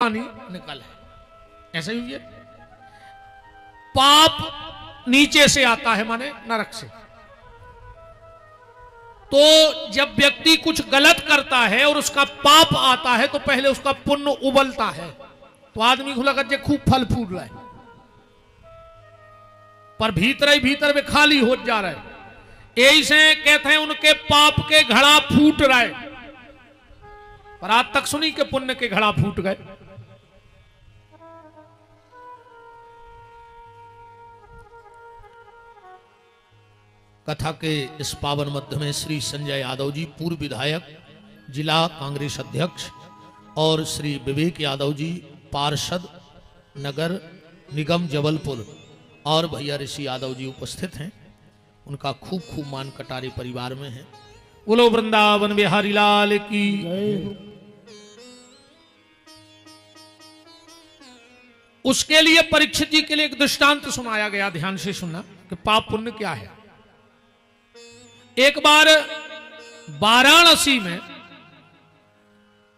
पानी निकल है, ऐसा ही है। पाप नीचे से आता है, माने नरक से। तो जब व्यक्ति कुछ गलत करता है और उसका पाप आता है तो पहले उसका पुण्य उबलता है, तो आदमी को लगा जे खूब फल फूट रहा है, पर भीतर ही भीतर में खाली हो जा रहा है। ऐसे कहते हैं उनके पाप के घड़ा फूट रहे, पर आज तक सुनी के पुण्य के घड़ा फूट गए। कथा के इस पावन मध्य में श्री संजय यादव जी, पूर्व विधायक, जिला कांग्रेस अध्यक्ष, और श्री विवेक यादव जी, पार्षद, नगर निगम जबलपुर, और भैया ऋषि यादव जी उपस्थित हैं। उनका खूब खूब मान कटारे परिवार में है। बोलो वृंदावन बिहारी लाल की। उसके लिए परीक्षित जी के लिए एक दृष्टांत सुनाया गया, ध्यान से सुनना कि पाप पुण्य क्या है। एक बार वाराणसी में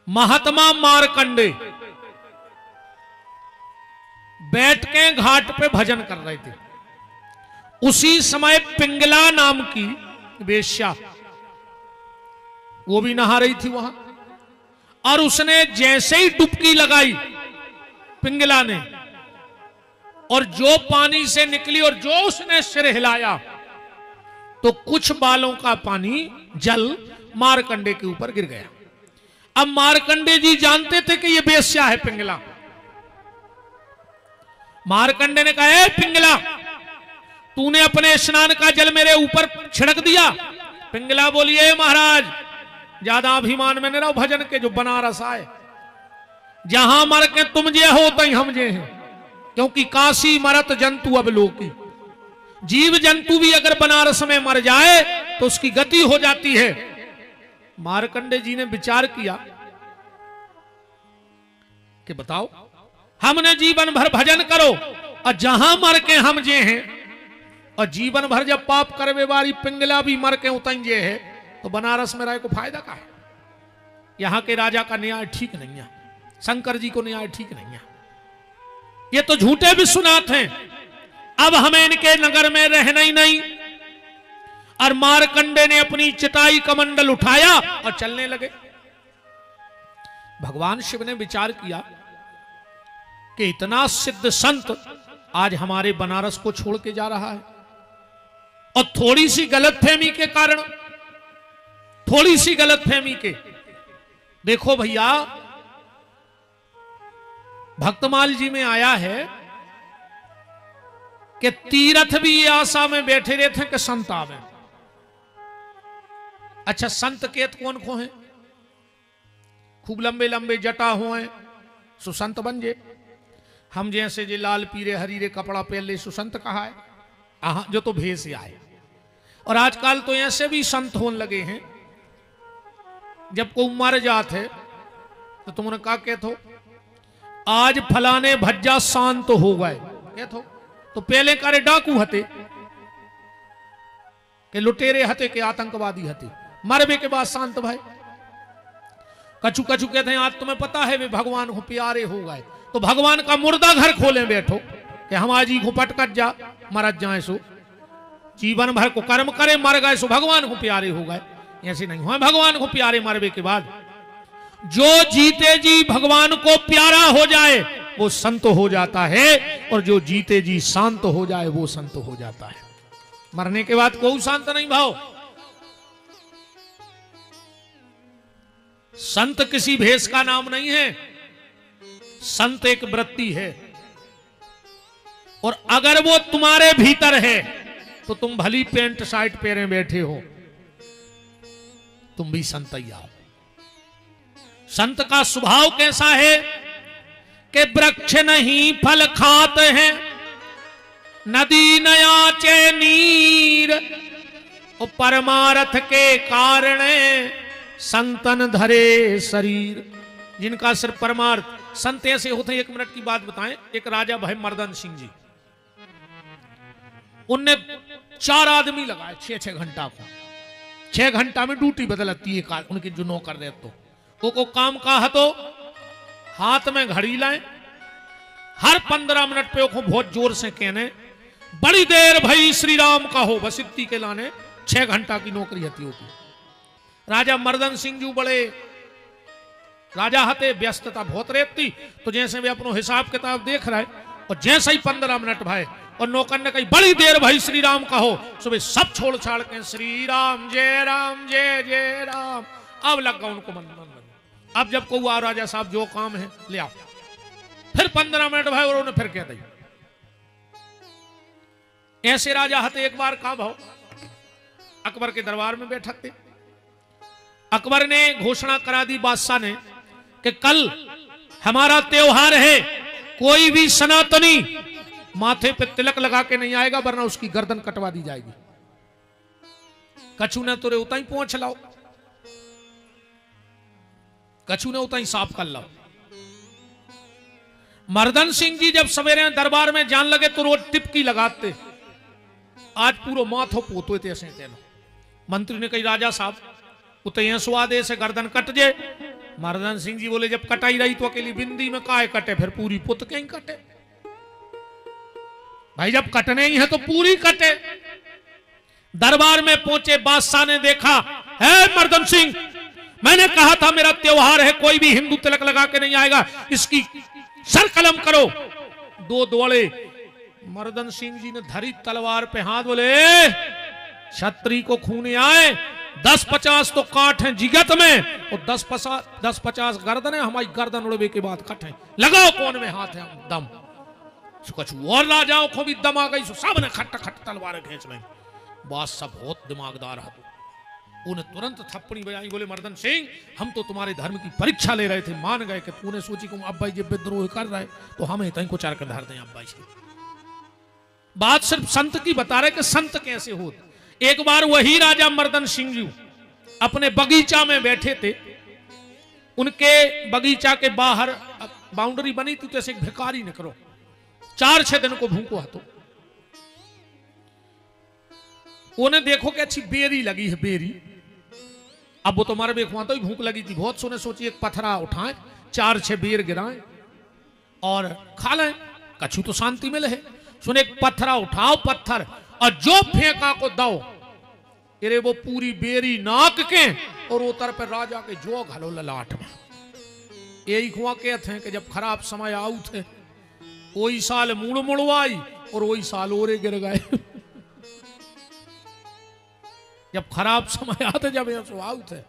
महात्मा मार्कंडे बैठ के घाट पे भजन कर रहे थे। उसी समय पिंगला नाम की वेश्या, वो भी नहा रही थी वहां, और उसने जैसे ही डुबकी लगाई पिंगला ने, और जो पानी से निकली और जो उसने सिर हिलाया, तो कुछ बालों का पानी जल मार्कंडे के ऊपर गिर गया। अब मार्कंडे जी जानते थे कि ये वेश्या है पिंगला। मार्कंडे ने कहा, ए पिंगला, तूने अपने स्नान का जल मेरे ऊपर छिड़क दिया। पिंगला बोली, ए महाराज, ज्यादा अभिमान में न रहो, भजन के जो बनारस आए, जहां मर के तुम जे हो तई हम जे हैं, क्योंकि काशी मरत जंतु अब लोकी। जीव जंतु भी अगर बनारस में मर जाए तो उसकी गति हो जाती है। मार्कंडे जी ने विचार किया कि बताओ, हमने जीवन भर भजन करो और जहां मर के हम जे हैं, और जीवन भर जब पाप करवे वाली पिंगला भी मर के उतन जे है, तो बनारस में रहे को फायदा का है। यहां के राजा का न्याय ठीक नहीं है, शंकर जी को न्याय ठीक नहीं है, ये तो झूठे विश्वनाथ हैं। अब हमें इनके नगर में रहना ही नहीं। और मार्कंडे ने अपनी चटाई कमंडल उठाया और चलने लगे। भगवान शिव ने विचार किया कि इतना सिद्ध संत आज हमारे बनारस को छोड़ के जा रहा है, और थोड़ी सी गलतफहमी के कारण, थोड़ी सी गलतफहमी के, देखो भैया, भक्तमाल जी में आया है कि तीर्थ भी ये आशा में बैठे रहते हैं कि संत आवे। अच्छा, संत केत कौन को हैं? खूब लंबे लंबे जटा हुए सुसंत बन जे। हम जैसे जे लाल पीरे हरीरे कपड़ा पहन ले सुसंत कहा है, आहा, जो तो भेष आए। और आजकल तो ऐसे भी संत होने लगे हैं, जब को मर जाते है तो तुमने कहा कहते हो, आज फलाने भज्जा शांत हो गए, कहते हो, तो पहले करे डाकू हते, के लुटेरे हते, के आतंकवादी हते, मरबे के बाद शांत भाई। कछु कछु कहते हैं आज तुम्हें पता है वे भगवान को प्यारे हो गए, तो भगवान का मुर्दा घर खोले बैठो कि हम आज ही को पटकट जा मरत जाए, सो जीवन भर को कर्म करे, मर गए सो भगवान को प्यारे हो गए। ऐसे नहीं हुआ भगवान को प्यारे मरबे के बाद। जो जीते जी भगवान को प्यारा हो जाए वो संत हो जाता है, और जो जीते जी शांत हो जाए वो संत हो जाता है। मरने के बाद कोई शांत नहीं भाव। संत किसी भेष का नाम नहीं है, संत एक वृत्ति है, और अगर वो तुम्हारे भीतर है तो तुम भली पेंट शर्ट पहने बैठे हो, तुम भी संत ही आओ। संत का स्वभाव कैसा है कि वृक्ष नहीं फल खाते हैं, नदी नयाचे नीर, और परमार्थ के कारण संतन धरे शरीर। जिनका सिर्फ परमार्थ, संत ऐसे होते हैं। 1 मिनट की बात बताएं, एक राजा भाई मर्दन सिंह जी, उनने 4 आदमी लगाए 6-6 घंटा को। 6 घंटा में ड्यूटी बदलती है उनके जो नौकर रहते, तो को काम का हतो हाथ में घड़ी लाए, हर 15 मिनट पे को बहुत जोर से कहने बड़ी देर भाई श्री राम का हो, बस इतनी के लाने 6 घंटा की नौकरी हती होती। राजा मर्दन सिंह जी बड़े राजा हते, व्यस्तता बहुत रहती, तो जैसे वे अपनो हिसाब किताब देख रहे और जैसे ही 15 मिनट भाई और नौकर ने कही बड़ी देर भाई श्री राम का हो, सुबह सब छोड़ छाड़ के श्री राम जय जय राम। अब लग गया उनको मन। अब जब को आ राजा साहब जो काम है ले आओ, फिर 15 मिनट भाई और उन्होंने फिर कह दी। ऐसे राजा हते एक बार कहा भाव अकबर के दरबार में बैठक थे। अकबर ने घोषणा करा दी बादशाह ने कि कल हमारा त्योहार है, कोई भी सनातनी माथे पे तिलक लगा के नहीं आएगा वरना उसकी गर्दन कटवा दी जाएगी। कछु ने तुरे उतना ही पहुंच लाओ, कछु ने उतना ही साफ कर लाओ। मर्दन सिंह जी जब सवेरे दरबार में जान लगे तो रोज टिपकी लगाते, आज पूरा माथो पोतो थे ऐसे तेनो। मंत्री ने कही राजा साहब उतने स्वाद से गर्दन कट जे। मर्दन सिंह जी बोले जब कटाई रही तो अकेली बिंदी में काहे कटे, फिर पूरी पुत कहीं कटे। भाई जब कटने ही है तो पूरी कटे। दरबार में पहुंचे बादशाह ने देखा, है मर्दन सिंह मैंने कहा था मेरा त्योहार है, कोई भी हिंदू तिलक लगा के नहीं आएगा, इसकी सर कलम करो। दो दौड़े, मर्दन सिंह जी ने धरी तलवार पे हाथ, बोले छत्री को खून आए, 10-50 तो काट हैं जिगत में और 10-50 गर्दन है, हमारी गर्दन उड़वे के बाद कट है, लगाओ कौन में हाथ है दम। कछु और राजाओं को भी दम आ गई, सब ने खट खट तलवार खींच ली। बात सब बहुत दिमागदार है, उन्हें तुरंत थप्पड़ी बजाई, बोले मर्दन सिंह हम तो तुम्हारे धर्म की परीक्षा ले रहे थे, मान गए कि तूने सोची कि अब भाई जब विद्रोह कर रहा है तो हमें तहीं को चार कर धर दें। अब भाई बात सिर्फ संत की बता रहे कि संत कैसे होते। एक बार वही राजा मर्दन सिंह जी अपने बगीचा में बैठे थे, उनके बगीचा के बाहर बाउंड्री बनी थी, तो ऐसे एक भिखारी निकलो 4-6 दिन को भूखो हाथों। उन्हें देखो कि अच्छी बेरी लगी है, बेरी। अब वो तो मारे बेखुआ तो ही भूख लगी थी बहुत, सोने सोची एक पत्थरा उठाए, 4-6 बेर गिराएं और खा लें, कछु तो शांति मिले है। सुने एक पत्थरा उठाओ, पत्थर और जो फेंका को दो, अरे वो पूरी बेरी नाक के और उतर पर राजा के जो घलो ललाट में। यही हुआ कहते हैं कि जब खराब समय आऊ थे वही साल मुड़ मुड़वाई और वही साल ओरे गिर गए। जब खराब समय आते जब आऊ थे।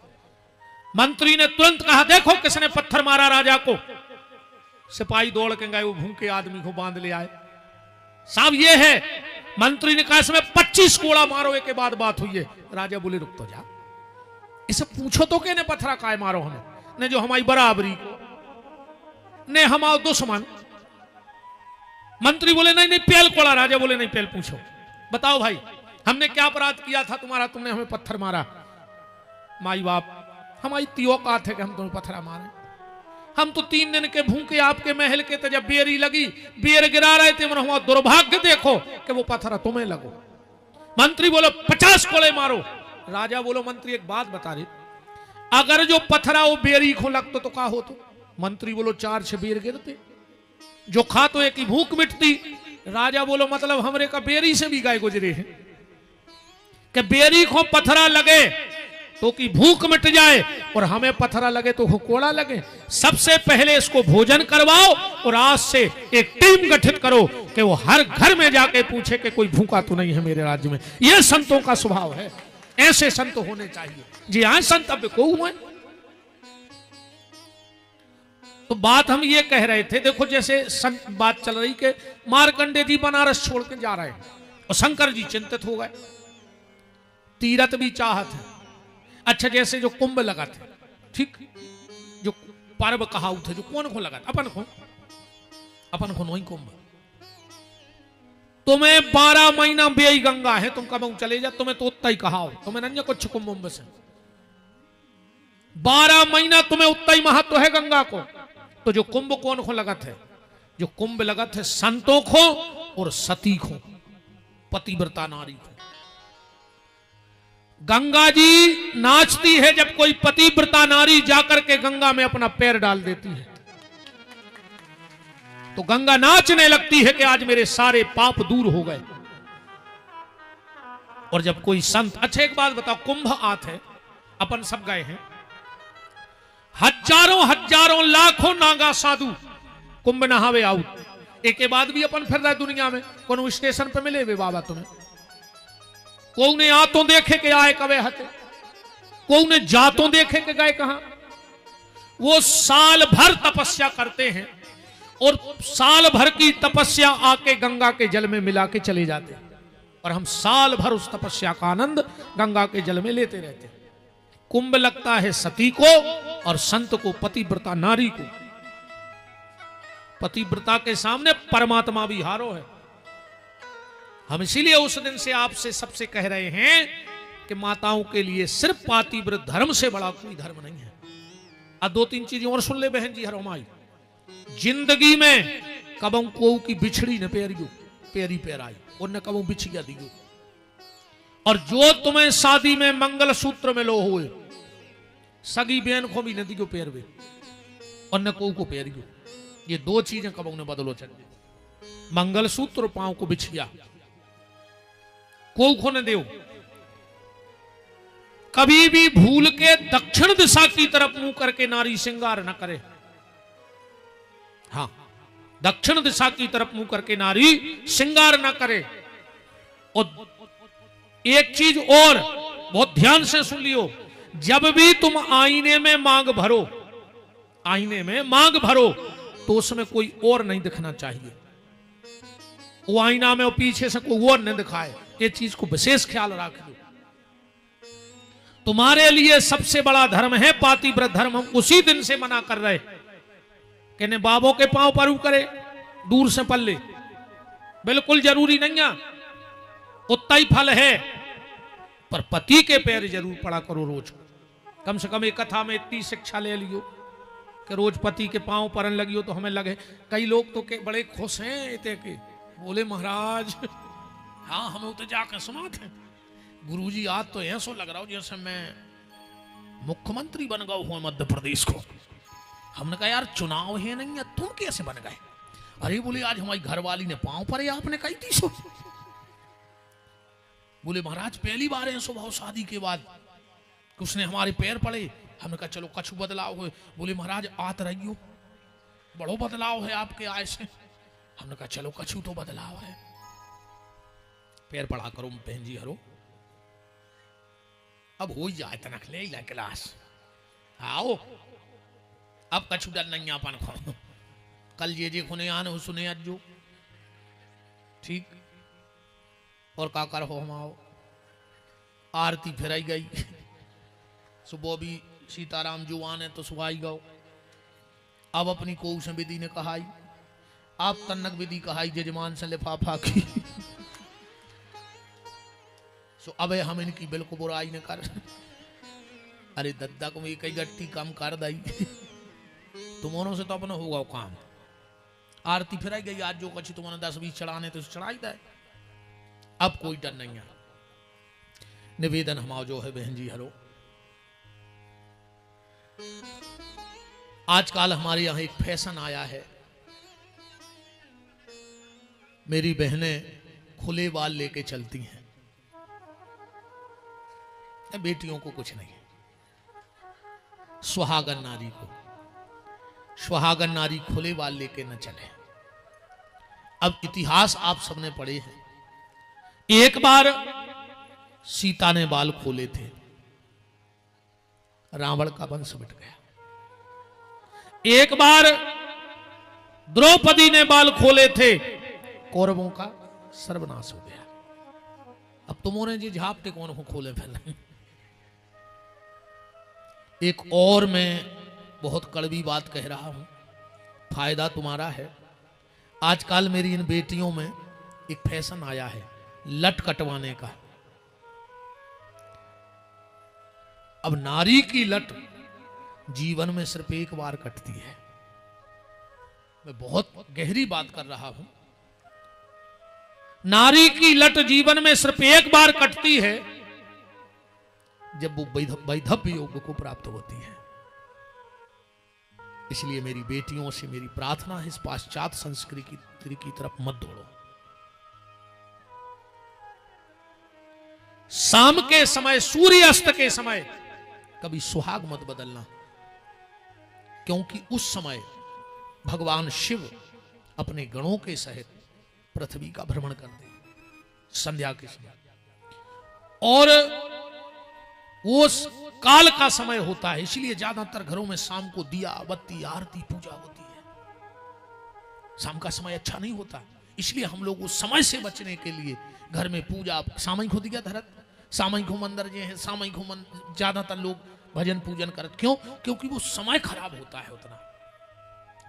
मंत्री ने तुरंत कहा देखो किसने पत्थर मारा राजा को। सिपाही दौड़ के गए, वो भूखे आदमी को बांध ले आए। साहब ये है। मंत्री ने कहा इसमें 25 कोड़ा मारो, एक के बाद बात हुई है। राजा बोले रुक तो जा, इसे पूछो तो के ने पत्थरा काय मारो हमें, ने जो हमारी बराबरी को, ने हमारा दुश्मन। मंत्री बोले नहीं नहीं पेल कोड़ा। राजा बोले नहीं पेल पूछो, बताओ भाई हमने क्या अपराध किया था तुम्हारा, तुमने हमें पत्थर मारा। माई बाप हमारी तियो का थे कि हम तुम्हें पत्थरा मारे, हम तो 3 दिन के भूखे आपके महल के थे, जब बेरी लगी बेर गिरा रहे थे, हमारा दुर्भाग्य देखो कि वो पत्थर तुम्हें लगो। मंत्री बोलो 50 कोड़े मारो। राजा बोलो मंत्री एक बात बता रहे, अगर जो पत्थरा वो बेरी को लगतो तो क्या होतो। मंत्री बोलो 4-6 बेर गिरते, जो खा तो एक ही भूख मिटती। राजा बोलो मतलब हमरे का बेरी से भी गाय गुजरे हैं कि बेरी को पत्थरा लगे तो कि भूख मिट जाए और हमें पत्थरा लगे तो कोड़ा लगे। सबसे पहले इसको भोजन करवाओ और आज से एक टीम गठित करो कि वो हर घर में जाके पूछे कि कोई भूखा तो नहीं है मेरे राज्य में। यह संतों का स्वभाव है, ऐसे संत होने चाहिए। जी हाँ संत अब को हुए। तो बात हम ये कह रहे थे, देखो जैसे संत बात चल रही कि मार्कंडे जी बनारस छोड़ के जा रहे हैं और शंकर जी चिंतित हो गए, तीरथ भी चाहत है। अच्छा जैसे जो कुंभ लगा थे, ठीक, जो पर्व कहा थे, जो कौन को लगा था, अपन को नहीं कुंभ। तुम्हें 12 महीना बेई गंगा है, तुम कब चले जा, तुम्हें तो उतना ही कहा हो, तुम्हें नहीं कुछ कुंभ से 12 महीना तुम्हें उतना ही महत्व है गंगा को। तो जो कुंभ कौन को लगा थे, जो कुंभ लगा थे संतों को और सती को, पतिव्रता नारी को। गंगा जी नाचती है जब कोई पतिव्रता नारी जाकर के गंगा में अपना पैर डाल देती है। तो गंगा नाचने लगती है कि आज मेरे सारे पाप दूर हो गए। और जब कोई संत, अच्छा एक बात बताओ, कुंभ आत है, अपन सब गए हैं, हजारों हजारों लाखों नागा साधु कुंभ नहावे आउट, एक के बाद भी अपन फिर रहे दुनिया में, कौन स्टेशन पे मिले वे बाबा तुम्हें, को ने आतों देखे के आए कवे हते, को ने जातों देखे के गए कहां। वो साल भर तपस्या करते हैं और साल भर की तपस्या आके गंगा के जल में मिला के चले जाते हैं, और हम साल भर उस तपस्या का आनंद गंगा के जल में लेते रहते हैं। कुंभ लगता है सती को और संत को, पतिव्रता नारी को। पतिव्रता के सामने परमात्मा भी हारो है। हम इसीलिए उस दिन से आपसे सबसे कह रहे हैं कि माताओं के लिए सिर्फ पातिव्रत धर्म से बड़ा कोई धर्म नहीं है। अब दो तीन चीजें और सुन ले बहन जी हरोमाई, जिंदगी में कबों को की बिछड़ी न पेरियो पेरी पेराई और न कबों बिछिया दियो, और जो तुम्हें शादी में मंगल सूत्र में लो हुए सगी बहन को भी न दियो पेरवे और न को पेरियो। ये दो चीजें कबों ने बदलो चले, मंगल सूत्र पांव को बिछिया, को न देव। कभी भी भूल के दक्षिण दिशा की तरफ मुंह करके नारी श्रृंगार न करे। हाँ, दक्षिण दिशा की तरफ मुंह करके नारी श्रृंगार न करे। और एक चीज और बहुत ध्यान से सुन लियो, जब भी तुम आईने में मांग भरो, आईने में मांग भरो, तो उसमें कोई और नहीं दिखना चाहिए। वो आईना में और पीछे से कोई और नहीं दिखाए, ये चीज को विशेष ख्याल रख लो। तुम्हारे लिए सबसे बड़ा धर्म है पातिव्रत धर्म। हम उसी दिन से मना कर रहे कि ने बाबों के पांव पर करे, दूर से पल्ले, बिल्कुल जरूरी नहीं है, उतना ही फल है, पर पति के पैर जरूर पड़ा करो रोज। कम से कम एक कथा में इतनी शिक्षा ले लियो कि रोज पति के पांव परन लगियो तो हमें लगे। कई लोग तो के बड़े खुश हैं इतने के, बोले महाराज हाँ हमें उतर जाकर सुनाते हैं, गुरुजी आज तो ऐसा लग रहा हो जैसे मैं मुख्यमंत्री बन गया हूं मध्य प्रदेश को। हमने कहा यार चुनाव है नहीं है, तुम कैसे बन गए? अरे बोले आज हमारी घरवाली ने पांव पर आपने कही थी सो। बोले महाराज पहली बार है स्वभाव शादी के बाद कि उसने हमारे पैर पड़े। हमने कहा चलो कछु बदलाव हो। बोले महाराज आत रही हो, बड़ो बदलाव है आपके आय से। हमने कहा चलो कछु तो बदलाव है, पैर पड़ा करो बहन जी हरो, अब हो जाए तनक ले क्लास आओ, अब कछु डर नहीं अपन खो। कल जे खुने आन हो सुने अज्जो ठीक, और का कर हो हम आओ। आरती फिराई गई, सुबह भी सीताराम जो आने तो सुहाई गो। अब अपनी कोश विधि ने कहाई, आप तन्नक विधि कहाई जजमान से लिफाफा की। सो अब हम इनकी बिल्कुल बुराई न कर। अरे दद्दा को एक ही गट्टी कम कर दई, तुमों से तो अपना होगा काम। आरती फिराई गई, आज जो कची तुमने 10-20 चढ़ाने तो चढ़ाई दे, अब कोई डर नहीं है। निवेदन हमारा जो है बहन जी हरो, आजकल हमारे यहां एक फैशन आया है, मेरी बहनें खुले बाल लेके चलती हैं, बेटियों को कुछ नहीं, सुहागन नारी को, सुहागन नारी खुले बाल लेके न चले। अब इतिहास आप सबने पढ़े हैं, एक बार सीता ने बाल खोले थे, रावण का वंश मिट गया। एक बार द्रौपदी ने बाल खोले थे, कौरवों का सर्वनाश हो गया। अब तुमने जी झापटे कौन को खोले फैले। एक और मैं बहुत कड़वी बात कह रहा हूं, फायदा तुम्हारा है। आजकल मेरी इन बेटियों में एक फैशन आया है लट कटवाने का। अब नारी की लट जीवन में सिर्फ एक बार कटती है। मैं बहुत गहरी बात कर रहा हूं, नारी की लट जीवन में सिर्फ एक बार कटती है जब वो वैधव्य योग को प्राप्त होती है। इसलिए मेरी बेटियों से मेरी प्रार्थना है, इस पाश्चात्य संस्कृति की तरफ मत दौड़ो। शाम के समय, सूर्यास्त के समय कभी सुहाग मत बदलना, क्योंकि उस समय भगवान शिव अपने गणों के सहित पृथ्वी का भ्रमण करते संध्या के समय, और वो काल का समय होता है, इसलिए ज्यादातर घरों में शाम को दिया बत्ती आरती पूजा होती है। शाम का समय अच्छा नहीं होता, इसलिए हम लोग उस समय से बचने के लिए घर में पूजा सामयिक हो दिया धरत, सामयिक हो मंदिर जो है, सामयिक हो ज्यादातर लोग भजन पूजन करते। क्यों? क्योंकि वो समय खराब होता है उतना।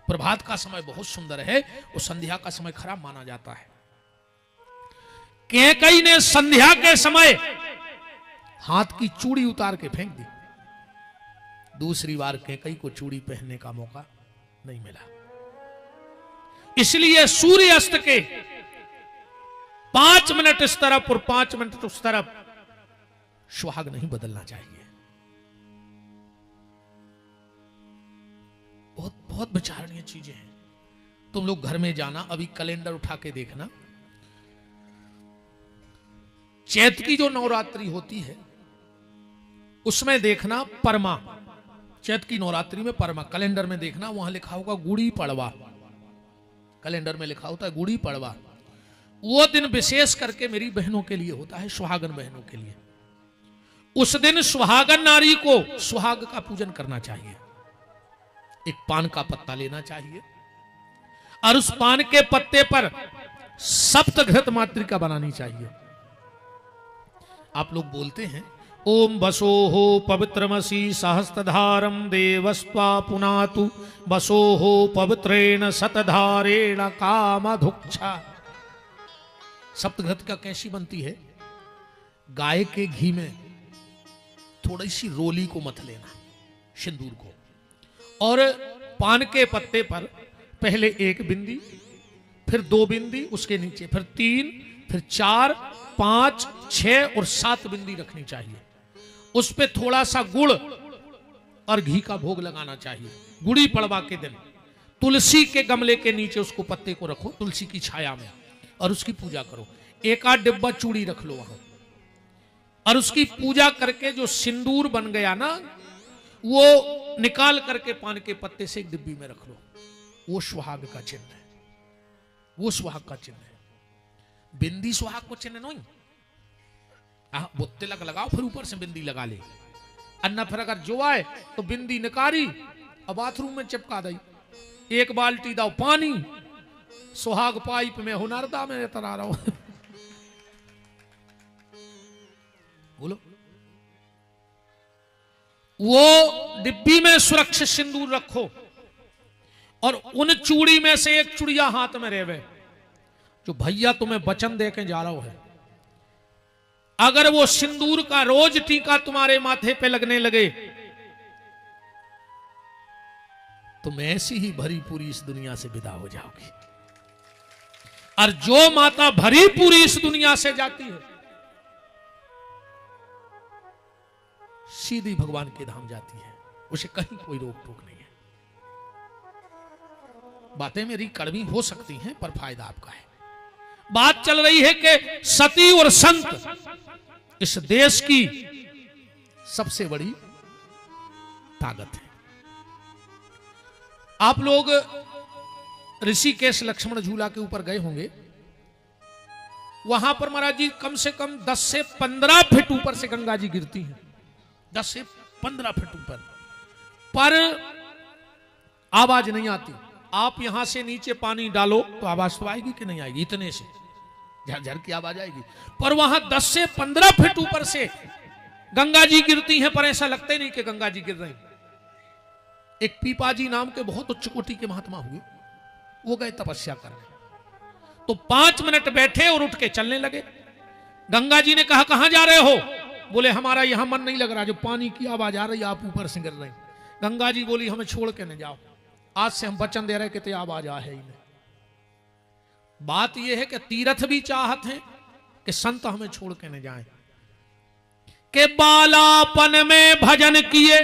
प्रभात का समय बहुत सुंदर है, वो संध्या का समय खराब माना जाता है। कैकई ने संध्या के समय हाथ की चूड़ी उतार के फेंक दी, दूसरी बार कैकई को चूड़ी पहनने का मौका नहीं मिला। इसलिए सूर्यास्त के 5 मिनट इस तरफ और 5 मिनट उस तरफ सुहाग नहीं बदलना चाहिए। बहुत बहुत विचारणीय चीजें हैं। तुम लोग घर में जाना, अभी कैलेंडर उठा के देखना, चैत की जो नवरात्रि होती है उसमें देखना परमा, चैत की नवरात्रि में परमा, कैलेंडर में देखना वहां लिखा होगा गुड़ी पड़वा, कैलेंडर में लिखा होता है गुड़ी पड़वा। वो दिन विशेष करके मेरी बहनों के लिए होता है, सुहागन बहनों के लिए। उस दिन सुहागन नारी को सुहाग का पूजन करना चाहिए। एक पान का पत्ता लेना चाहिए और उस पान के पत्ते पर सप्तघृत मातृका बनानी चाहिए। आप लोग बोलते हैं ओम वसोहो पवित्रमसी सहस्त्रधारम देवस्त्वा पुनातु वसोहो पवित्रेण शतधारेण कामधुक्षा। सप्तघृत का कैसी बनती है? गाय के घी में थोड़ी सी रोली को मथ लेना, सिंदूर को, और पान के पत्ते पर पहले 1 बिंदी, फिर 2 बिंदी, उसके नीचे फिर 3, फिर 4, 5, 6 और 7 बिंदी रखनी चाहिए। उस पे थोड़ा सा गुड़ और घी का भोग लगाना चाहिए। गुड़ी पड़वा के दिन तुलसी के गमले के नीचे उसको पत्ते को रखो, तुलसी की छाया में, और उसकी पूजा करो। 1-8 डिब्बा चूड़ी रख लो वहां, और उसकी पूजा करके जो सिंदूर बन गया ना, वो निकाल करके पान के पत्ते से एक डिब्बी में रख लो। वो सुहाग का चिन्ह है, वो सुहाग का चिन्ह है। बिंदी सुहाग को चिन्ह नहीं। वो तिलक लगाओ फिर ऊपर से बिंदी लगा ले, अन्ना फिर अगर जो आए तो बिंदी निकारी और बाथरूम में चिपका दी। 1 बाल्टी दाओ पानी, सुहाग पाइप में हो नर्दा में तरा रहा हूं। बोलो। वो डिब्बी में सुरक्षित सिंदूर रखो, और उन चूड़ी में से एक चूड़िया हाथ में रेवे जो भैया तुम्हें वचन दे के जा रहा है। अगर वो सिंदूर का रोज टीका तुम्हारे माथे पे लगने लगे, तुम ऐसी ही भरी पूरी इस दुनिया से विदा हो जाओगी। और जो माता भरी पूरी इस दुनिया से जाती है, सीधी भगवान के धाम जाती है, उसे कहीं कोई रोक टोक नहीं है। बातें मेरी कड़वी हो सकती हैं, पर फायदा आपका है। बात चल रही है कि सती और संत इस देश की सबसे बड़ी ताकत है। आप लोग ऋषिकेश लक्ष्मण झूला के ऊपर गए होंगे, वहां पर महाराज जी कम से कम 10 से 15 फीट ऊपर से गंगा जी गिरती हैं, 10 से 15 फीट ऊपर, पर आवाज नहीं आती। आप यहां से नीचे पानी डालो तो आवाज तो आएगी कि नहीं आएगी? इतने से झरझर की आवाज आएगी। पर वहां 10 से 15 फीट ऊपर से गंगा जी गिरती हैं, पर ऐसा लगता ही नहीं कि गंगा जी गिर रही। एक पीपाजी नाम के बहुत उच्च कोटि के महात्मा हुए, वो गए तपस्या करने, तो 5 मिनट बैठे और उठ के चलने लगे। गंगा जी ने कहा कहां जा रहे हो? बोले हमारा यहां मन नहीं लग रहा, जो पानी की आवाज आ रही आप ऊपर से गिर रहे। गंगा जी बोली हमें छोड़ के न जाओ, आज से हम वचन दे रहे कि ते आवाज आ है ही नहीं। बात यह है कि तीर्थ भी चाहत है कि संत हमें छोड़ के न जाएं, के बालापन में भजन किए,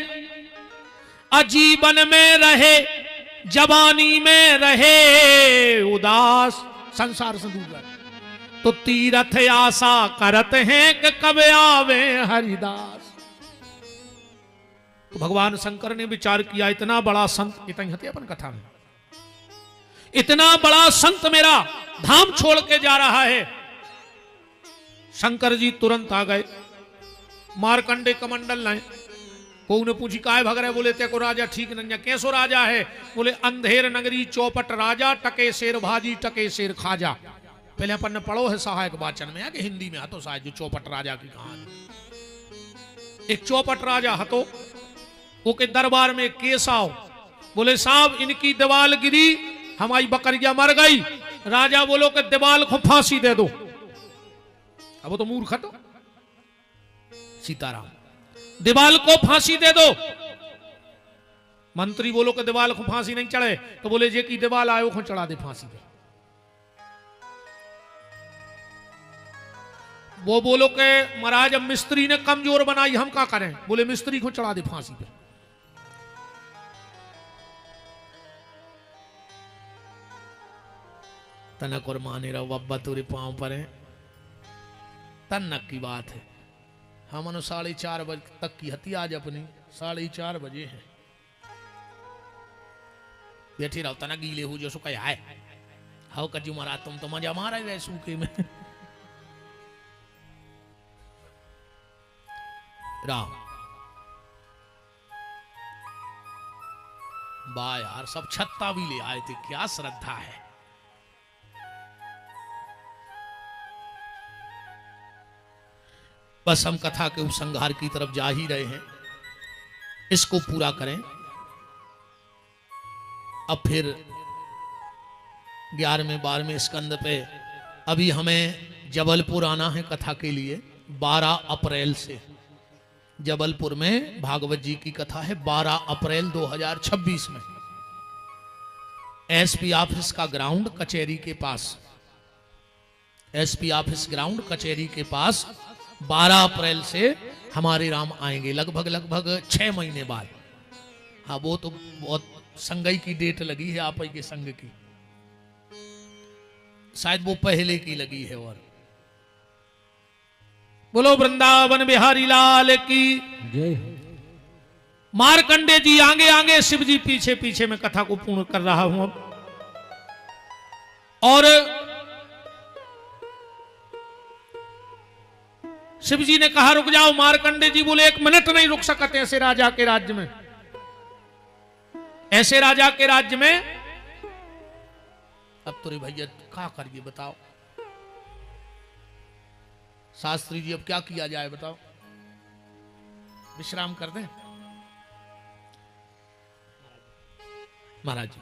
अजीवन में रहे जवानी में रहे उदास, संसार से दूर रहे, तो तीरथ आशा करत हैं कि कब आवे हरिदास। तो भगवान शंकर ने विचार किया, इतना बड़ा संत, इतना ही अपन कथा में, इतना बड़ा संत मेरा धाम छोड़ के जा रहा है। शंकर जी तुरंत आ गए, मारकंडे कमंडल लाए। को ने पूछी काय भग रहे, बोले ते को राजा ठीक नहीं, कैसो राजा है? बोले अंधेर नगरी चौपट राजा, टके शेर भाजी टके शेर खाजा। पहले अपन ने पढ़ो है सहायक वाचन में, कि हिंदी में हतो शायद, जो चौपट राजा की कहानी। एक चौपट राजा हतो, वो के दरबार में केस आओ, बोले साहब इनकी दीवाल गिरी, हमारी बकरिया मर गई, राजा बोलो कि दीवाल को फांसी दे दो। अब वो तो मूर्ख हतो, सीताराम, दीवाल को फांसी दे दो। मंत्री बोलो कि दीवाल को फांसी नहीं चढ़े, तो बोले जे की दीवाल आयो को चढ़ा दे फांसी पे। वो बोलो कि महाराज अब मिस्त्री ने कमजोर बनाई, हम क्या करें? बोले मिस्त्री को चढ़ा दे फांसी पे। तनक और माने रहो बब्बा तुरे पांव पर है, तनक की बात है। हम 4:30 बजे तक की हती, आज अपनी 4:30 बजे है। बैठे रहो तना गीले हो जो सो कह है हाउ कजू मारा, तुम तो मजा मारा रहे सूखे में। राम बा यार, सब छत्ता भी ले आए थे, क्या श्रद्धा है। बस हम कथा के उपसंहार की तरफ जा ही रहे हैं, इसको पूरा करें। अब फिर 11वें 12वें स्कंद पे अभी हमें जबलपुर आना है कथा के लिए। 12 अप्रैल से जबलपुर में भागवत जी की कथा है, 12 अप्रैल 2026 में। एसपी ऑफिस का ग्राउंड कचहरी के पास, एसपी ऑफिस ग्राउंड कचहरी के पास 12 अप्रैल से हमारे राम आएंगे, लगभग 6 महीने बाद। हाँ वो तो बहुत संगई की डेट लगी है, आप ही के संग की, शायद वो पहले की लगी है। और बोलो वृंदावन बिहारी लाल की जय। मारकंडे जी आगे आगे, शिव जी पीछे पीछे, मैं कथा को पूर्ण कर रहा हूं अब। और शिव जी ने कहा रुक जाओ। मारकंडे जी बोले 1 मिनट नहीं रुक सकते ऐसे राजा के राज्य में, ऐसे राजा के राज्य में। अब तो रे भैया क्या करिए बताओ, शास्त्री जी अब क्या किया जाए बताओ, विश्राम कर दें? महाराज जी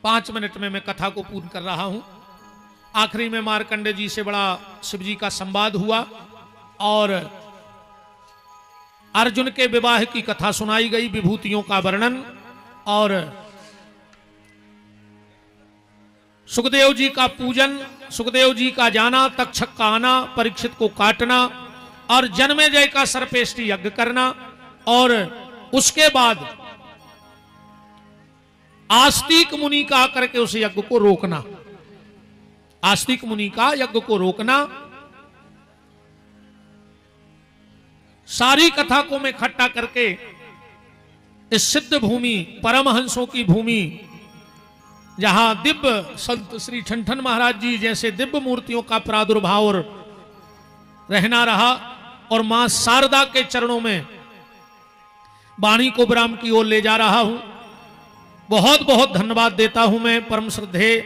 5 मिनट में मैं कथा को पूर्ण कर रहा हूं। आखिरी में मारकंडे जी से बड़ा शिव जी का संवाद हुआ और अर्जुन के विवाह की कथा सुनाई गई, विभूतियों का वर्णन, और सुखदेव जी का पूजन, सुखदेव जी का जाना, तक्षक का आना, परीक्षित को काटना और जन्मेजय का सर्पेष्टि यज्ञ करना, और उसके बाद आस्तिक मुनि का आकर के उस यज्ञ को रोकना, आस्तिक मुनि का यज्ञ को रोकना। सारी कथा को मैं इकट्ठा करके इस सिद्ध भूमि, परमहंसों की भूमि, जहां दिव्य संत श्री ठनठन महाराज जी जैसे दिव्य मूर्तियों का प्रादुर्भाव और रहना रहा, और मां शारदा के चरणों में वाणी को विराम की ओर ले जा रहा हूं। बहुत बहुत धन्यवाद देता हूं मैं परम श्रद्धेय,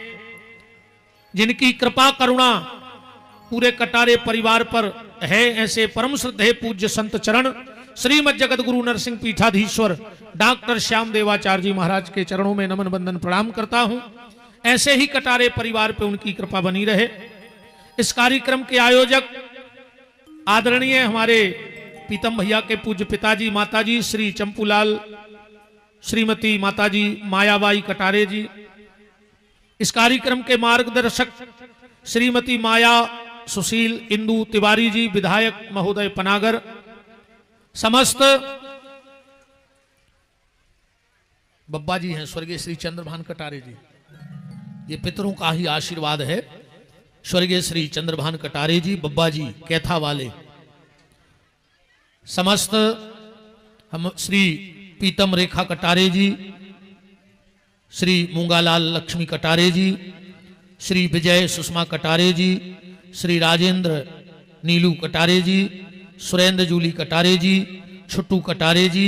जिनकी कृपा करुणा पूरे कटारे परिवार पर है, ऐसे परम श्रद्धेय पूज्य संत चरण श्रीमद जगत गुरु नरसिंह पीठाधीश्वर डॉक्टर श्याम देवाचार्य जी महाराज के चरणों में नमन बंदन प्रणाम करता हूं। ऐसे ही कटारे परिवार पे उनकी कृपा बनी रहे। इस कार्यक्रम के आयोजक आदरणीय हमारे पीतम भैया के पूज्य पिताजी माताजी श्री चंपूलाल, श्रीमती माताजी मायाबाई कटारे जी। इस कार्यक्रम के मार्गदर्शक श्रीमती माया सुशील इंदु तिवारी जी, विधायक महोदय पनागर, समस्त बब्बा जी हैं स्वर्गीय श्री चंद्रभान कटारे जी। ये पितरों का ही आशीर्वाद है। स्वर्गीय श्री चंद्रभान कटारे जी, बब्बा जी कैथा वाले, समस्त हम श्री पीतम रेखा कटारे जी, श्री मूंगालाल लक्ष्मी कटारे जी, श्री विजय सुषमा कटारे जी, श्री राजेंद्र नीलू कटारे जी, सुरेंद्र जूली कटारे जी, छुट्टू कटारे जी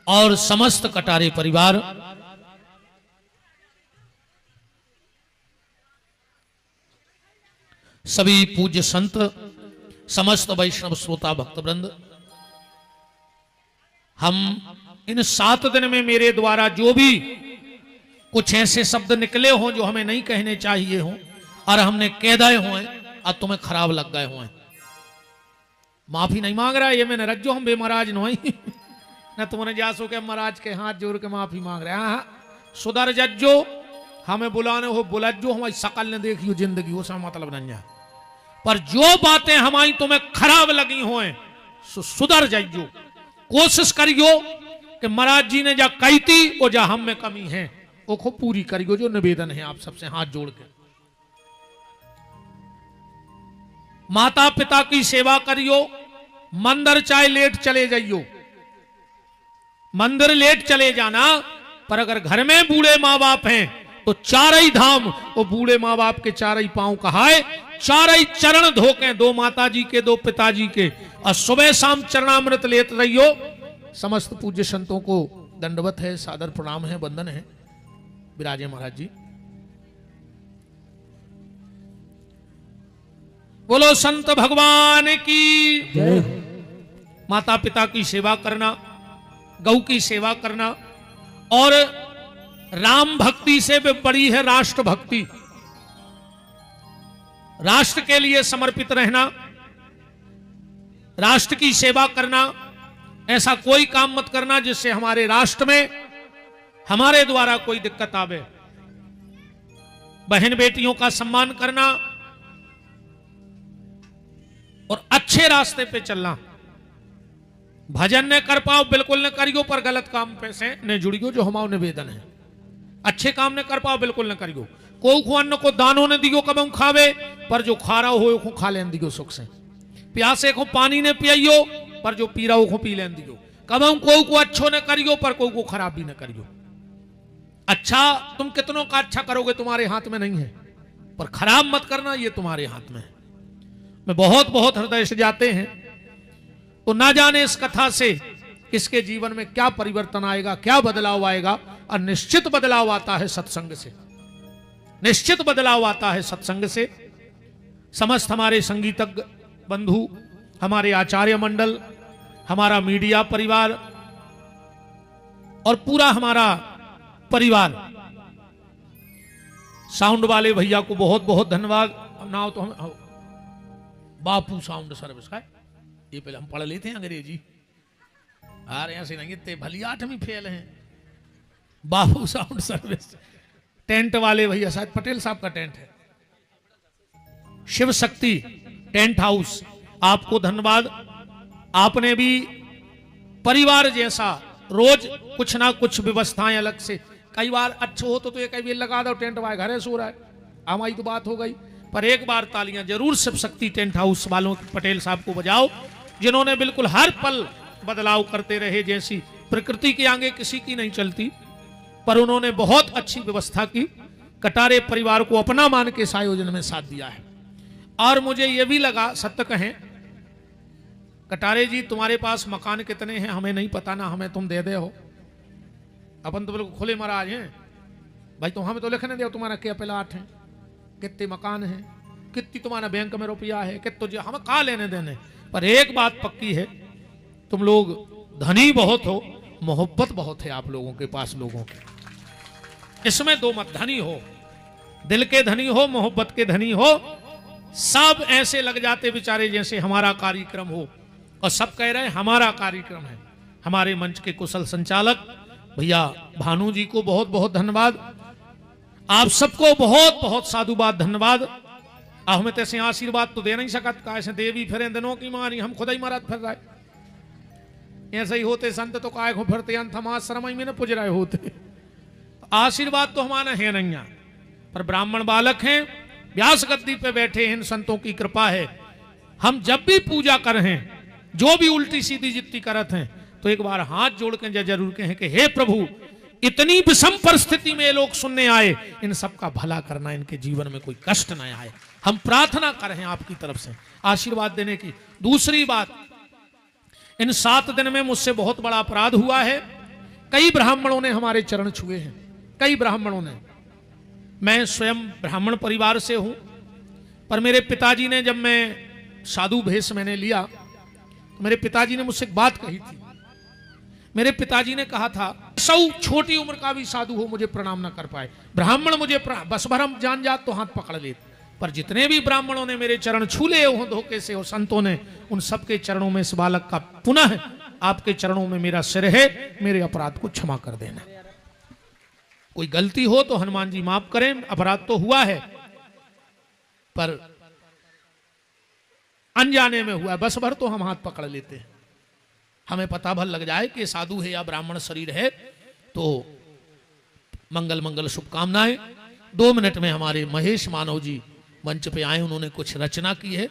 और समस्त कटारे परिवार, सभी पूज्य संत, समस्त वैष्णव श्रोता भक्तवृंद, हम इन 7 दिन में मेरे द्वारा जो भी कुछ ऐसे शब्द निकले हों जो हमें नहीं कहने चाहिए हों और हमने कह दिए हों और तुम्हें खराब लग गए हों, माफी नहीं मांग रहा है। ये मैंने रज्जो हम बेमहाराज नहीं न तुमने जासो के महाराज के हाथ जोड़ के माफी मांग रहे हैं। हाँ, सुधर जज्जो, हमें बुलाने हो बुलज्जो, हमारी शकल ने देखी हो जिंदगी, वो सब मतलब नहीं है। पर जो बातें हमारी तुम्हें खराब लगी हो सुधर जाइयो, कोशिश करियो कि महाराज जी ने जा कही थी और जा हम में कमी है वो खूब पूरी करियो। जो निवेदन है आप सबसे हाथ जोड़ के, माता पिता की सेवा करियो, मंदिर चाहे लेट चले जाइयो, मंदिर लेट चले जाना, पर अगर घर में बूढ़े माँ बाप हैं तो चारई धाम वो बूढ़े माँ बाप के चारई पांव कहाए, चारई चरण धोके, 2 माता जी के 2 पिताजी के, और सुबह शाम चरणामृत लेते रहियो। समस्त पूज्य संतों को दंडवत है, सादर प्रणाम है, वंदन है। विराजे महाराज जी। बोलो संत भगवान की जय। माता पिता की सेवा करना, गौ की सेवा करना, और राम भक्ति से भी बड़ी है राष्ट्र भक्ति। राष्ट्र के लिए समर्पित रहना, राष्ट्र की सेवा करना, ऐसा कोई काम मत करना जिससे हमारे राष्ट्र में हमारे द्वारा कोई दिक्कत आवे। बहन बेटियों का सम्मान करना और अच्छे रास्ते पे चलना। भजन न कर पाओ बिल्कुल न करियो, पर गलत काम पे से न जुड़ियो, जो हमारा निवेदन है। अच्छे काम न कर पाओ बिल्कुल न करियो। को अन्न को दानों ने दियो कब हम खावे, पर जो खा रहा हो को खा लेन दियो सुख से। प्यासे को पानी ने पियो, पर जो पी रहा हो को पी लेन दियो। कब हम को अच्छो न करियो, पर को खराब भी न करियो। अच्छा तुम कितनों का अच्छा करोगे तुम्हारे हाथ में नहीं है, पर खराब मत करना ये तुम्हारे हाथ में है। मैं बहुत बहुत हृदय से जाते हैं तो ना जाने इस कथा से किसके जीवन में क्या परिवर्तन आएगा, क्या बदलाव आएगा। और निश्चित बदलाव आता है सत्संग से, निश्चित बदलाव आता है सत्संग से। समस्त हमारे संगीतज्ञ बंधु, हमारे आचार्य मंडल, हमारा मीडिया परिवार और पूरा हमारा परिवार, साउंड वाले भैया को बहुत बहुत धन्यवाद। नाम तो हम बापू साउंड सर्विस का, ये पहले हम पढ़ लेते हैं अंग्रेजी, अरे ऐसे नहीं इतने भली 8वीं फेल हैं। बापू साउंड सर्विस, टेंट वाले भैया, शायद पटेल साहब का टेंट है, शिव शक्ति टेंट हाउस, आपको धन्यवाद। आपने भी परिवार जैसा रोज कुछ ना कुछ व्यवस्थाएं अलग से, कई बार अच्छे हो तो ये कई बार लगा दो टेंट वाले घरे सो रहा है, हमारी तो बात हो गई। पर एक बार तालियां जरूर शिव शक्ति टेंट हाउस वालों पटेल साहब को बजाओ, जिन्होंने बिल्कुल हर पल बदलाव करते रहे। जैसी प्रकृति के आगे किसी की नहीं चलती, पर उन्होंने बहुत अच्छी व्यवस्था की, कटारे परिवार को अपना मान के इस आयोजन में साथ दिया है। और मुझे यह भी लगा, सत्य कहें कटारे जी, तुम्हारे पास मकान कितने हैं हमें नहीं पता ना, हमें तुम दे दे हो। अपन तो बिल्कुल खुले महाराज हैं भाई, तुम हमें तो लिखने दो तुम्हारा क्या प्लाट है, कितने मकान है, कितनी तुम्हारा बैंक में रुपया है, कितना हमें कहा लेने देने। पर एक बात पक्की है, तुम लोग धनी बहुत हो, मोहब्बत बहुत है आप लोगों के पास, लोगों के, इसमें दो मत। धनी हो, दिल के धनी हो, मोहब्बत के धनी हो, सब ऐसे लग जाते बेचारे जैसे हमारा कार्यक्रम हो, और सब कह रहे हैं हमारा कार्यक्रम है। हमारे मंच के कुशल संचालक भैया भानु जी को बहुत बहुत धन्यवाद। आप सबको बहुत बहुत साधुवाद धन्यवाद। हमें तैसे आशीर्वाद तो दे नहीं सकत, कैसे देवी फिर दिनों की मारी, हम खुद ही महाराज फिर रहे। ऐसे ही होते संत तो काय को फिरते अंथमाश्रम में न पुज रहे होते। आशीर्वाद तो हमारा है नहीं, पर ब्राह्मण बालक हैं, व्यास गद्दी पे बैठे हैं, इन संतों की कृपा है। हम जब भी पूजा कर हैं, जो भी उल्टी सीधी जितनी करत हैं, तो एक बार हाथ जोड़ के जरूर कहें कि हे प्रभु, इतनी विषम परिस्थिति में लोग सुनने आए, इन सबका भला करना, इनके जीवन में कोई कष्ट न आए। हम प्रार्थना कर रहे हैं आपकी तरफ से आशीर्वाद देने की। दूसरी बात, इन 7 दिन में मुझसे बहुत बड़ा अपराध हुआ है। कई ब्राह्मणों ने हमारे चरण छुए हैं, कई ब्राह्मणों ने। मैं स्वयं ब्राह्मण परिवार से हूं, पर मेरे पिताजी ने, जब मैं साधु भेष मैंने लिया, तो मेरे पिताजी ने मुझसे एक बात कही थी। मेरे पिताजी ने कहा था, सौ छोटी उम्र का भी साधु हो मुझे प्रणाम न कर पाए, ब्राह्मण मुझे बस भर हम जान जात तो हाथ पकड़ ले। पर जितने भी ब्राह्मणों ने मेरे चरण छू ले हो धोखे से, और संतों ने, उन सबके चरणों में इस बालक का पुनः आपके चरणों में मेरा सिर है, मेरे अपराध को क्षमा कर देना। कोई गलती हो तो हनुमान जी माफ करें, अपराध तो हुआ है, पर अनजाने में हुआ। बस भर तो हम हाथ पकड़ लेते हैं, हमें पता भर लग जाए कि साधु है या ब्राह्मण शरीर है, तो मंगल मंगल शुभकामनाएं। 2 मिनट में हमारे महेश मानव जी मंच पे आए, उन्होंने कुछ रचना की है।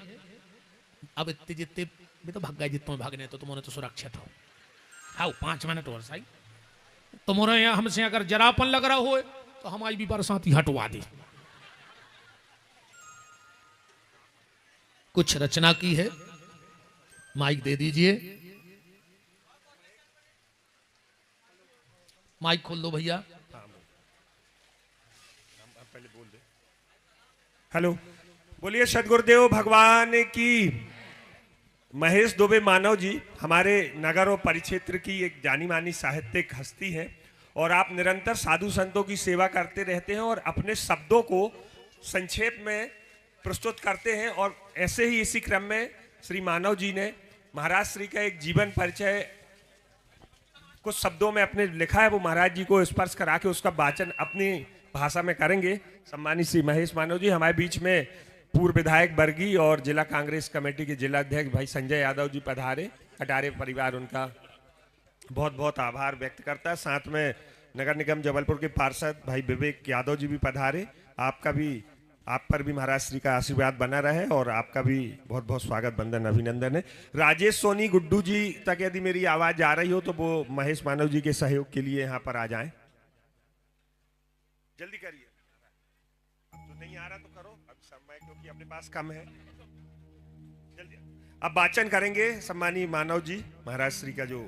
अब इतने जितने भी तो भाग गए, जितने भागने तो तुम्हारे तो सुरक्षित हो। हाँ 5 मिनट और सही, तुम्हारे यहाँ हमसे अगर जरापन लग रहा हो तो हमारी भी बरसाती हटवा दी। कुछ रचना की है, माइक दे दीजिए, माइक खोल दो भैया। हेलो, बोलिए सदगुरुदेव भगवान की। महेश दुबे मानव जी हमारे नगर और परिक्षेत्र की एक जानी मानी साहित्यिक हस्ती है, और आप निरंतर साधु संतों की सेवा करते रहते हैं और अपने शब्दों को संक्षेप में प्रस्तुत करते हैं। और ऐसे ही इसी क्रम में श्री मानव जी ने महाराज श्री का एक जीवन परिचय कुछ शब्दों में अपने लिखा है, वो महाराज जी को स्पर्श करा के उसका वाचन अपनी भाषा में करेंगे। सम्मानित श्री महेश मानव जी, हमारे बीच में पूर्व विधायक बरगी और जिला कांग्रेस कमेटी के जिला अध्यक्ष भाई संजय यादव जी पधारे। कटारे परिवार उनका बहुत बहुत आभार व्यक्त करता है। साथ में नगर निगम जबलपुर के पार्षद भाई विवेक यादव जी भी पधारे। आपका भी, आप पर भी महाराज श्री का आशीर्वाद बना रहे, और आपका भी बहुत बहुत स्वागत, बंदन, अभिनंदन है। राजेश सोनी गुड्डू जी तक यदि मेरी आवाज जा रही हो तो वो महेश मानव जी के सहयोग के लिए यहाँ पर आ जाएं। जल्दी करिए, तो नहीं आ रहा तो करो, अब समय क्योंकि अपने पास कम है। जल्दी अब वाचन करेंगे सम्मानीय मानव जी महाराज श्री का जो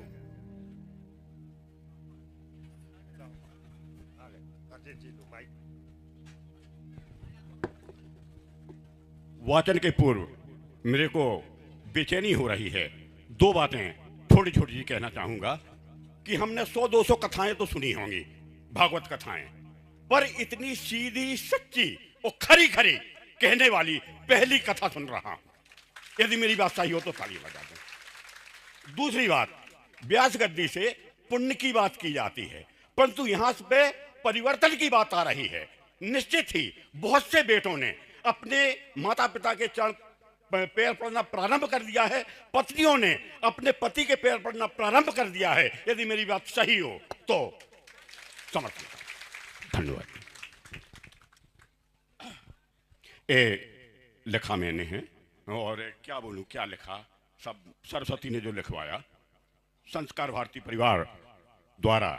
वाचन के पूर्व मेरे को बेचैनी हो रही है। 2 बातें थोड़ी छोटी जी कहना चाहूंगा कि हमने 100-200 कथाएं तो सुनी होंगी, भागवत कथाएं, पर इतनी सीधी सच्ची और खरी खरी कहने वाली पहली कथा सुन रहा हूं। यदि मेरी बात सही हो तो ताली बजा दें। दूसरी बात, व्यास गद्दी से पुण्य की बात की जाती है, परंतु यहां पे परिवर्तन की बात आ रही है। निश्चित ही बहुत से बेटों ने अपने माता पिता के चरण पैर पड़ना प्रारंभ कर दिया है, पत्नियों ने अपने पति के पैर पड़ना प्रारंभ कर दिया है। यदि मेरी बात सही हो तो समझ। धन्यवाद। लिखा मैंने है, और क्या बोलूं, क्या लिखा, सब सरस्वती ने जो लिखवाया। संस्कार भारती परिवार द्वारा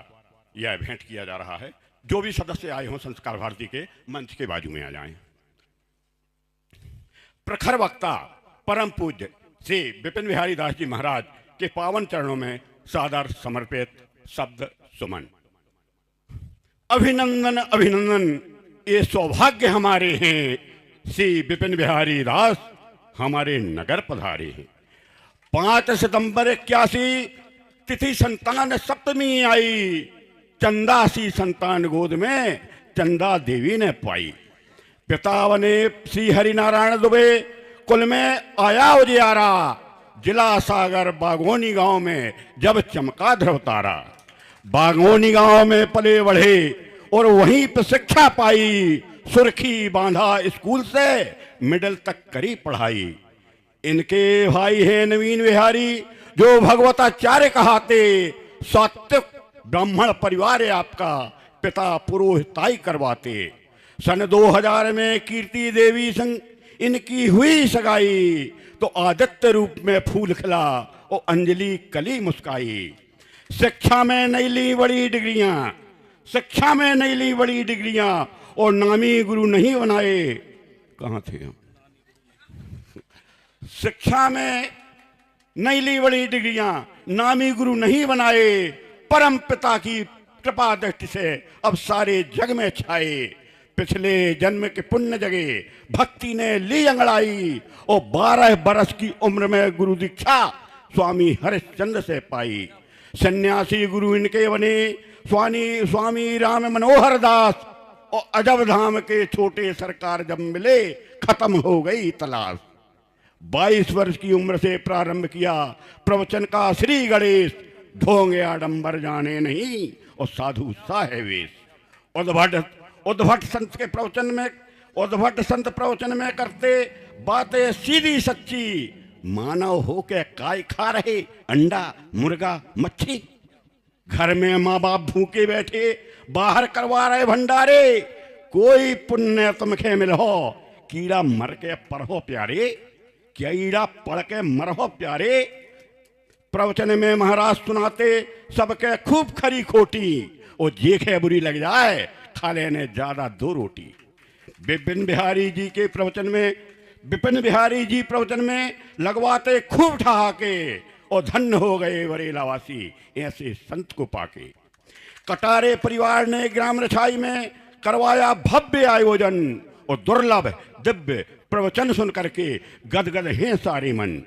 यह भेंट किया जा रहा है। जो भी सदस्य आए हों संस्कार भारती के, मंच के बाजू में आ जाएं। प्रखर वक्ता परम पूज्य श्री विपिन बिहारी दास जी महाराज के पावन चरणों में सादर समर्पित शब्द सुमन। अभिनंदन अभिनंदन, ये सौभाग्य हमारे हैं, श्री विपिन बिहारी दास हमारे नगर पधारे हैं। 5 सितंबर 81 तिथि संतान सप्तमी आई, चंदा सी संतान गोद में चंदा देवी ने पाई। पिता बने श्री हरिनारायण दुबे, कुल में आया उजियारा, जिला सागर बागोनी गांव में जब चमका ध्रुव तारा। बागोनी गांव में पले बढ़े और वहीं पर शिक्षा पाई, सुर्खी बांधा स्कूल से मिडिल तक करी पढ़ाई। इनके भाई हैं नवीन बिहारी, जो भगवताचार्य कहाते, सात्विक ब्राह्मण परिवार है आपका, पिता पुरोहिताई करवाते। सन 2000 में कीर्ति देवी संग इनकी हुई सगाई, तो आदित्य रूप में फूल खिला और अंजलि कली मुस्काई। शिक्षा में नहीं ली बड़ी डिग्रियां, शिक्षा में नहीं ली बड़ी डिग्रियां, और नामी गुरु नहीं बनाए। कहाँ थे हम? शिक्षा में नहीं ली बड़ी डिग्रियां, नामी गुरु नहीं बनाए, परम पिता की कृपा दृष्टि से अब सारे जग में छाए। पिछले जन्म के पुण्य जगे भक्ति ने ली अंगड़ाई, और 12 बरस की उम्र में गुरु दीक्षा स्वामी हरिश्चंद्र से पाई। सन्यासी गुरु इनके बने स्वामी राम मनोहर दास, और अजब धाम के छोटे सरकार जब मिले खत्म हो गई तलाश। 22 वर्ष की उम्र से प्रारंभ किया प्रवचन का श्री गणेश, ढोंगे आडंबर जाने नहीं और साधु साहे वेश। उद्भट संत के प्रवचन में, उद्भट संत प्रवचन में करते बातें सीधी सच्ची, मानव हो के काय खा रहे अंडा मुर्गा मच्छी। घर में माँ बाप भूखे बैठे, बाहर करवा रहे भंडारे, कोई पुण्य तुमखे मिल हो, कीड़ा मर के पढ़ो प्यारे, कीड़ा पढ़ के मरहो प्यारे। प्रवचन में महाराज सुनाते सबके खूब खरी खोटी, और जेखे बुरी लग जाए खा लेने ज्यादा 2 रोटी। विपिन बिहारी जी प्रवचन में लगवाते खूब ठहाके, और धन्य हो गए बरेलावासी ऐसे संत को पाके। कटारे परिवार ने ग्राम रछाई में करवाया भव्य आयोजन, और दुर्लभ दिव्य प्रवचन सुन करके गदगद हैं सारे मन।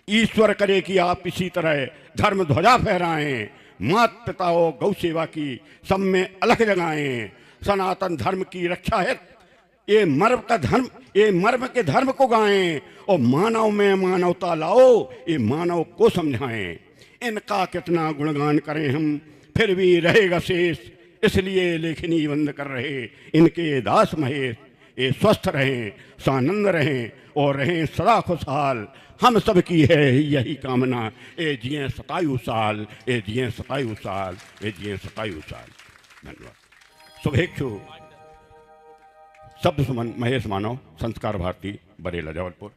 ईश्वर करे कि आप इसी तरह धर्म ध्वजा फहराएं, मात पिता और गौ सेवा की सब में अलख जगाएं। सनातन धर्म की रक्षा है ये मर्म के धर्म को गाएं, और मानव में मानवता लाओ ये मानव को समझाएं। इनका कितना गुणगान करें हम, फिर भी रहेगा शेष, इसलिए लेखनी बंद कर रहे इनके दास महेश। ये स्वस्थ रहें, सानंद रहें, और रहें सदा खुशहाल, हम सब की है यही कामना। ए जिए 27 साल, ए जिए 27 साल, ए जिए 27 साल। धन्यवाद। शुभेच्छु शब्द सुमन महेश मानव, संस्कार भारती, बरेला, जबलपुर।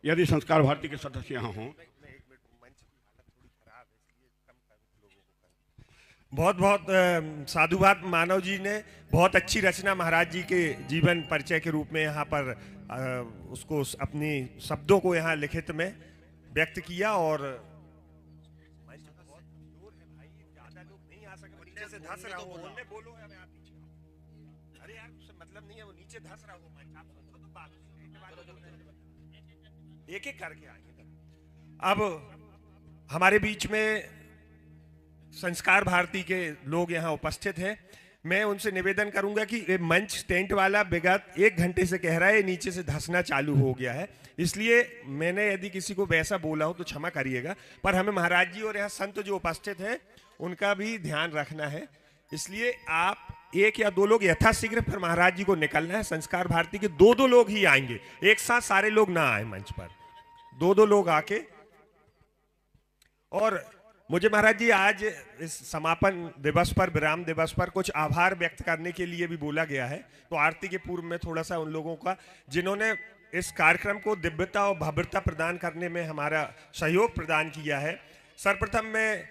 यदि संस्कार भारती के सदस्य यहाँ हों। बहुत बहुत साधुवाद मानव जी ने बहुत अच्छी रचना महाराज जी के जीवन परिचय के रूप में यहाँ पर उसको अपनी शब्दों को यहाँ लिखित में व्यक्त किया। और मंच बहुत दूर है भाई, ज्यादा लोग नहीं आ सकते, नीचे से धंस रहा हो, उनमें बोलो यार, आप पीछे। अरे यार उससे मतलब नहीं है, वो नीचे धंस रहा हो मंच, आप सुनो तो बात एक एक करके आएंगे। अब हमारे बीच में संस्कार भारती के लोग यहाँ उपस्थित हैं। मैं उनसे निवेदन करूंगा कि ये मंच टेंट वाला विगत 1 घंटे से कह रहा है नीचे से धंसना चालू हो गया है, इसलिए मैंने यदि किसी को वैसा बोला हो तो क्षमा करिएगा। पर हमें महाराज जी और यहाँ संत जो उपस्थित हैं उनका भी ध्यान रखना है, इसलिए आप 1 या 2 लोग यथाशीघ्र फिर महाराज जी को निकलना है। संस्कार भारती के 2-2 लोग ही आएंगे, एक साथ सारे लोग ना आए मंच पर, 2-2 लोग आके। और मुझे महाराज जी आज इस समापन दिवस पर, विराम दिवस पर कुछ आभार व्यक्त करने के लिए भी बोला गया है, तो आरती के पूर्व में थोड़ा सा उन लोगों का जिन्होंने इस कार्यक्रम को दिव्यता और भव्यता प्रदान करने में हमारा सहयोग प्रदान किया है। सर्वप्रथम मैं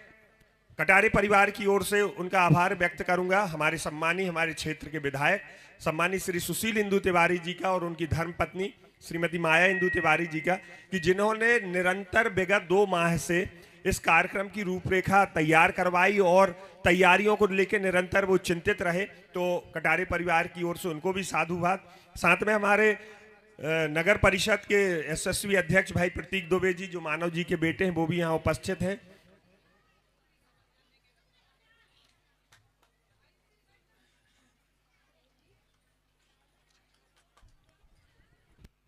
कटारे परिवार की ओर से उनका आभार व्यक्त करूंगा, हमारे क्षेत्र के विधायक सम्मानित श्री सुशील इंदु तिवारी जी का और उनकी धर्मपत्नी श्रीमती माया इंदु तिवारी जी का, कि जिन्होंने निरंतर विगत 2 माह से इस कार्यक्रम की रूपरेखा तैयार करवाई और तैयारियों को लेकर निरंतर वो चिंतित रहे। तो कटारे परिवार की ओर से उनको भी साधुवाद। साथ में हमारे नगर परिषद के यशस्वी अध्यक्ष भाई प्रतीक दुबे जी जो मानव जी के बेटे हैं वो भी यहाँ उपस्थित हैं।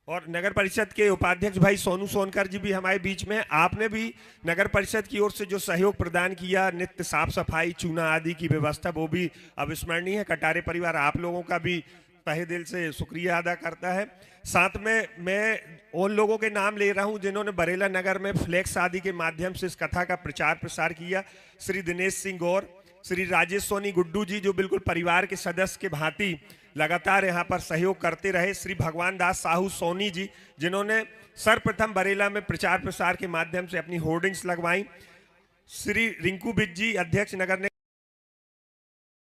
और नगर परिषद के उपाध्यक्ष भाई सोनू सोनकर जी भी हमारे बीच में। आपने भी नगर परिषद की ओर से जो सहयोग प्रदान किया, नित्य साफ सफाई, चूना आदि की व्यवस्था, वो भी अविस्मरणीय है। कटारे परिवार आप लोगों का भी तहे दिल से शुक्रिया अदा करता है। साथ में मैं उन लोगों के नाम ले रहा हूं जिन्होंने बरेला नगर में फ्लैक्स आदि के माध्यम से इस कथा का प्रचार प्रसार किया। श्री दिनेश सिंह गौर, श्री राजेश सोनी गुड्डू जी जो बिल्कुल परिवार के सदस्य के भांति लगातार यहाँ पर सहयोग करते रहे। श्री भगवान दास साहू सोनी जी जिन्होंने सर्वप्रथम बरेला में प्रचार प्रसार के माध्यम से अपनी होर्डिंग्स लगवाई। श्री रिंकू बिज जी अध्यक्ष नगर